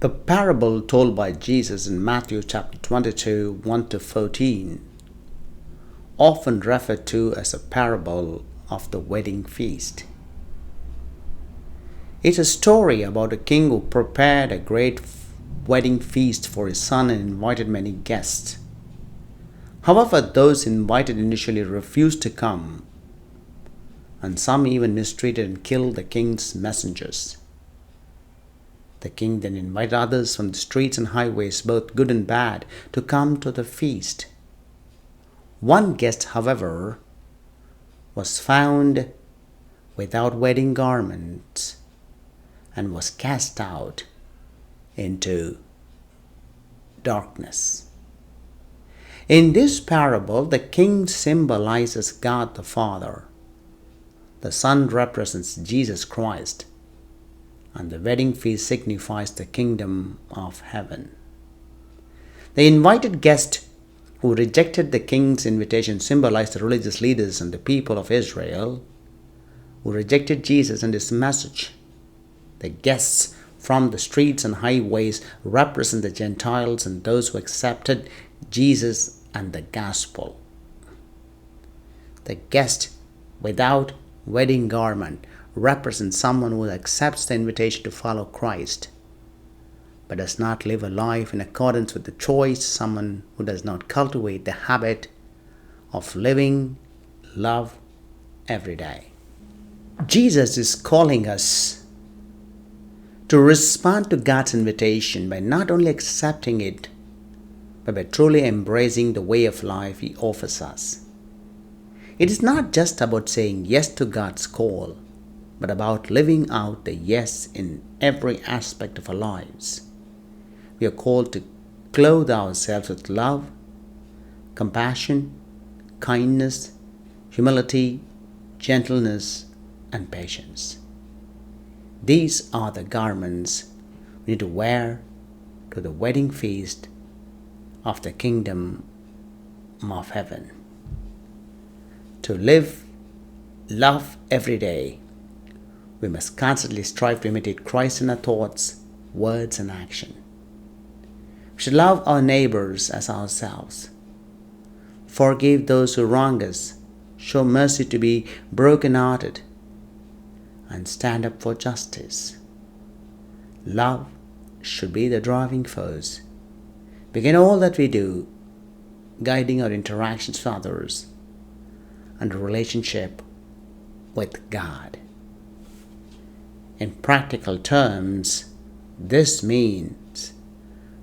The parable told by Jesus in Matthew chapter 22, 1 to 14, often referred to as a parable of the wedding feast. It's a story about a king who prepared a great wedding feast for his son and invited many guests. However, those invited initially refused to come, and some even mistreated and killed the king's messengers. The king then invited others from the streets and highways, both good and bad, to come to the feast. One guest, however, was found without wedding garments and was cast out into darkness. In this parable, the king symbolizes God the Father, the Son represents Jesus Christ, and the wedding feast signifies the kingdom of heaven. The invited guest who rejected the king's invitation symbolized the religious leaders and the people of Israel who rejected Jesus and his message. The guests from the streets and highways represent the Gentiles and those who accepted Jesus and the gospel. The guest without wedding garment represents someone who accepts the invitation to follow Christ, but does not live a life in accordance with the choice, someone who does not cultivate the habit of living love every day. Jesus is calling us to respond to God's invitation by not only accepting it, but by truly embracing the way of life He offers us. It is not just about saying yes to God's call, but about living out the yes in every aspect of our lives. We are called to clothe ourselves with love, compassion, kindness, humility, gentleness, and patience. These are the garments we need to wear to the wedding feast of the kingdom of heaven. To live love every day, we must constantly strive to imitate Christ in our thoughts, words, and action. We should love our neighbors as ourselves, forgive those who wrong us, show mercy to be broken-hearted, and stand up for justice. Love should be the driving force. Begin all that we do, guiding our interactions with others and a relationship with God. In practical terms, this means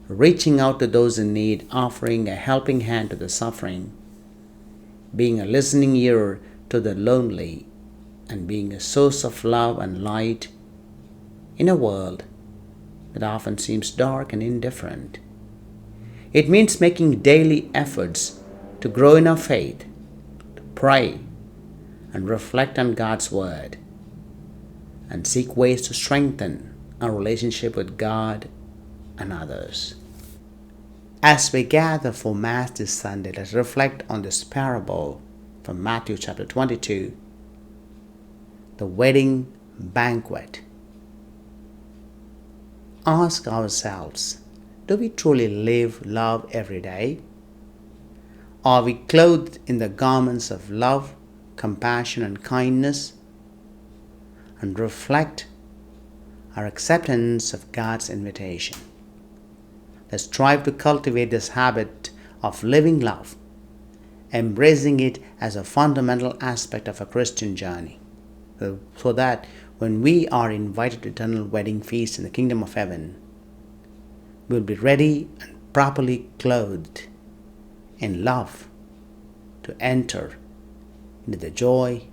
reaching out to those in need, offering a helping hand to the suffering, being a listening ear to the lonely, and being a source of love and light in a world that often seems dark and indifferent. It means making daily efforts to grow in our faith, to pray and reflect on God's Word, and seek ways to strengthen our relationship with God and others. As we gather for Mass this Sunday, let's reflect on this parable from Matthew chapter 22, the wedding banquet. Ask ourselves, do we truly live love every day? Are we clothed in the garments of love, compassion, and kindness? And reflect our acceptance of God's invitation. Let's strive to cultivate this habit of living love, embracing it as a fundamental aspect of a Christian journey, so that when we are invited to eternal wedding feast in the kingdom of heaven, we'll be ready and properly clothed in love to enter into the joy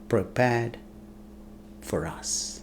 prepared for us.